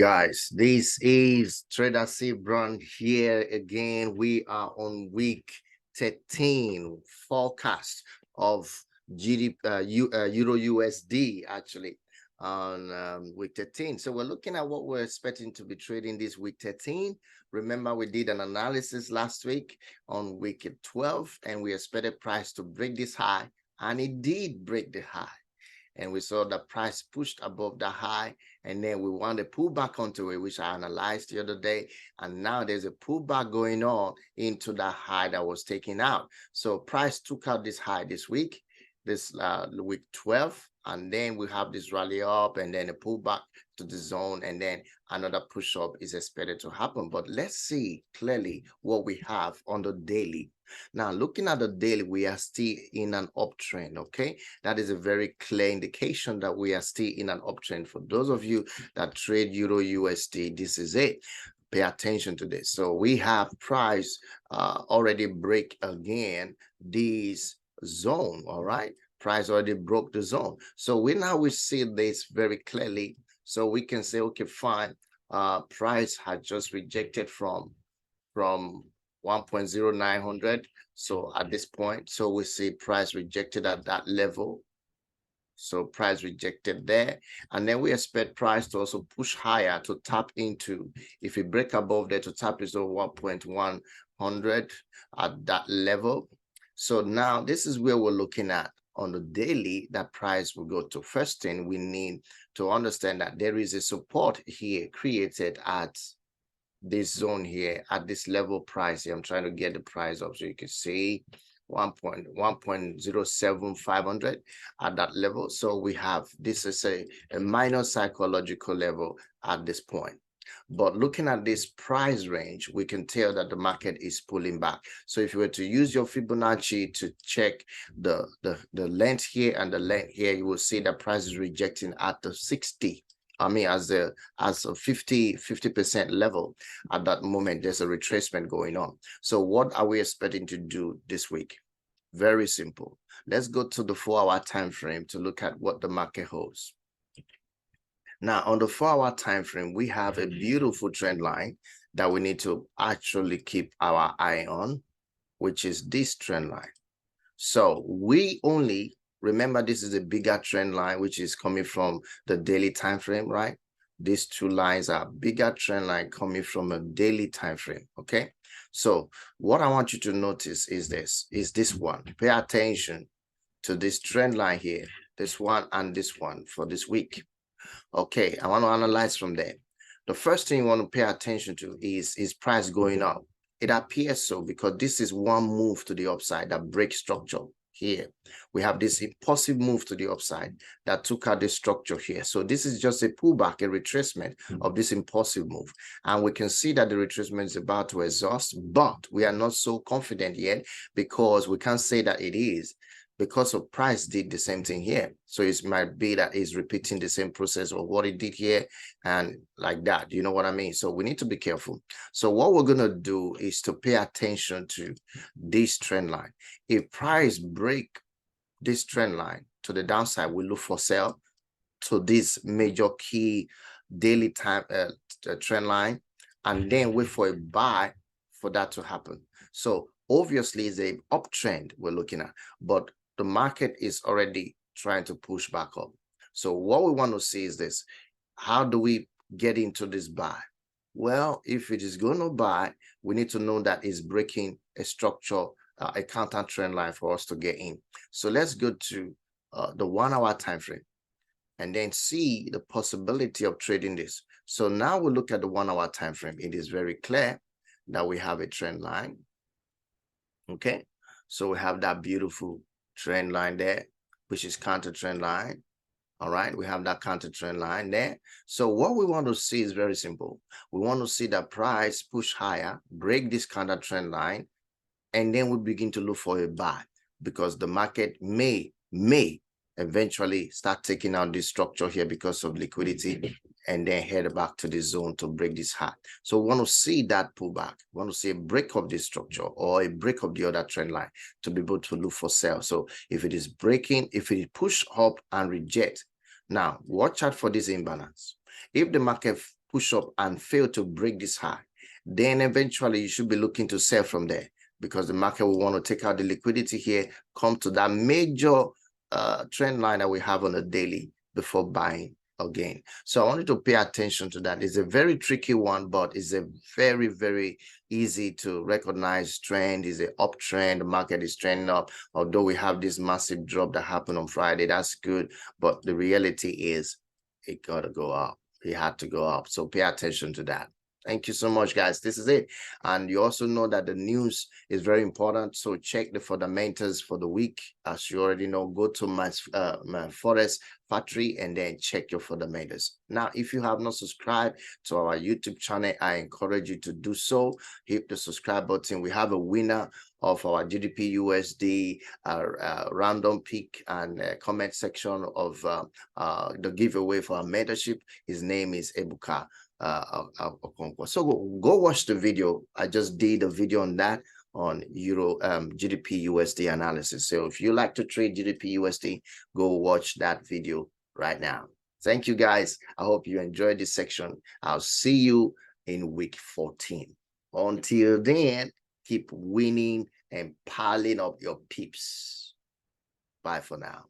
guys, this is Trader Sebron here again. We are on week 13 forecast of Euro USD actually on week 13. So we're looking at what we're expecting to be trading this week 13. Remember, we did an analysis last week on week 12 and we expected price to break this high, and it did break the high. And we saw the price pushed above the high, and then we want to pull back onto it, which I analyzed the other day. And now there's a pullback going on into the high that was taken out. So price took out this high this week, this week 12, and then we have this rally up and then a pullback to the zone, and then another push up is expected to happen. But let's see clearly what we have on the daily. Now, looking at the daily, we are still in an uptrend, okay? That is a very clear indication that we are still in an uptrend. For those of you that trade Euro USD, this is it. Pay attention to this. So we have price already break again this zone, all right? Price already broke the zone. So we see this very clearly. So we can say, okay, fine. Price had just rejected from 1.0900. So at this point, so we see price rejected at that level. So price rejected there, and then we expect price to also push higher to tap into, if we break above there, to tap into 1.100 at that level. So now this is where we're looking at on the daily that price will go to. First thing, we need to understand that there is a support here created at this zone here, at this level price here. I'm trying to get the price up so you can see 1.07500 at that level. So we have, this is a minor psychological level at this point. But looking at this price range, we can tell that the market is pulling back. So if you were to use your Fibonacci to check the length here and the length here, you will see that price is rejecting at the 60. I mean, as a 50% level at that moment. There's a retracement going on. So what are we expecting to do this week? Very simple. Let's go to the 4-hour time frame to look at what the market holds. Now, on the 4-hour time frame, we have a beautiful trend line that we need to actually keep our eye on, which is this trend line. So we only remember, this is a bigger trend line, which is coming from the daily time frame, right? These two lines are bigger trend line coming from a daily time frame, okay? So what I want you to notice is this one. Pay attention to this trend line here, this one and this one for this week. Okay, I want to analyze from there. The first thing you want to pay attention to is price going up. It appears so because this is one move to the upside that breaks structure. Here we have this impulsive move to the upside that took out the structure here. So this is just a pullback, a retracement of this impulsive move, and we can see that the retracement is about to exhaust, but we are not so confident yet because we can't say that it is, because of price did the same thing here. So it might be that it's repeating the same process of what it did here and like that. You know what I mean? So we need to be careful. So what we're going to do is to pay attention to this trend line. If price break this trend line to the downside, we look for sell to this major key daily time trend line, and then wait for a buy for that to happen. So obviously it's an uptrend we're looking at, but the market is already trying to push back up. So what we want to see is this. How do we get into this buy? Well, if it is going to buy, we need to know that it's breaking a structure, a counter trend line for us to get in. So let's go to the 1-hour time frame and then see the possibility of trading this. So now we look at the 1-hour time frame. It is very clear that we have a trend line. Okay, so we have that beautiful trend line there, which is counter trend line. All right, we have that counter trend line there. So what we want to see is very simple. We want to see the price push higher, break this counter trend line, and then we begin to look for a buy, because the market may eventually start taking out this structure here because of liquidity and then head back to the zone to break this high. So we want to see that pullback. We want to see a break of this structure or a break of the other trend line to be able to look for sell. So if it is breaking, if it push up and reject, now watch out for this imbalance. If the market push up and fail to break this high, then eventually you should be looking to sell from there, because the market will want to take out the liquidity here, come to that major trend line that we have on a daily before buying again. So I wanted to pay attention to that. It's a very tricky one, but it's a very, very easy to recognize trend. Is an uptrend. The market is trending up. Although we have this massive drop that happened on Friday, that's good. But the reality is it got to go up. It had to go up. So pay attention to that. Thank you so much, guys. This is it. And you also know that the news is very important. So check the fundamentals for the week. As you already know, go to my Forex Factory and then check your fundamentals. Now, if you have not subscribed to our YouTube channel, I encourage you to do so. Hit the subscribe button. We have a winner of our GDP USD random pick and comment section of the giveaway for our mentorship. His name is Ebuka. So go watch the video. I just did a video on that, on Euro GDP USD analysis. So if you like to trade GDP USD, go watch that video right now. Thank you, guys. I hope you enjoyed this section. I'll see you in week 14. Until then, keep winning and piling up your pips. Bye for now.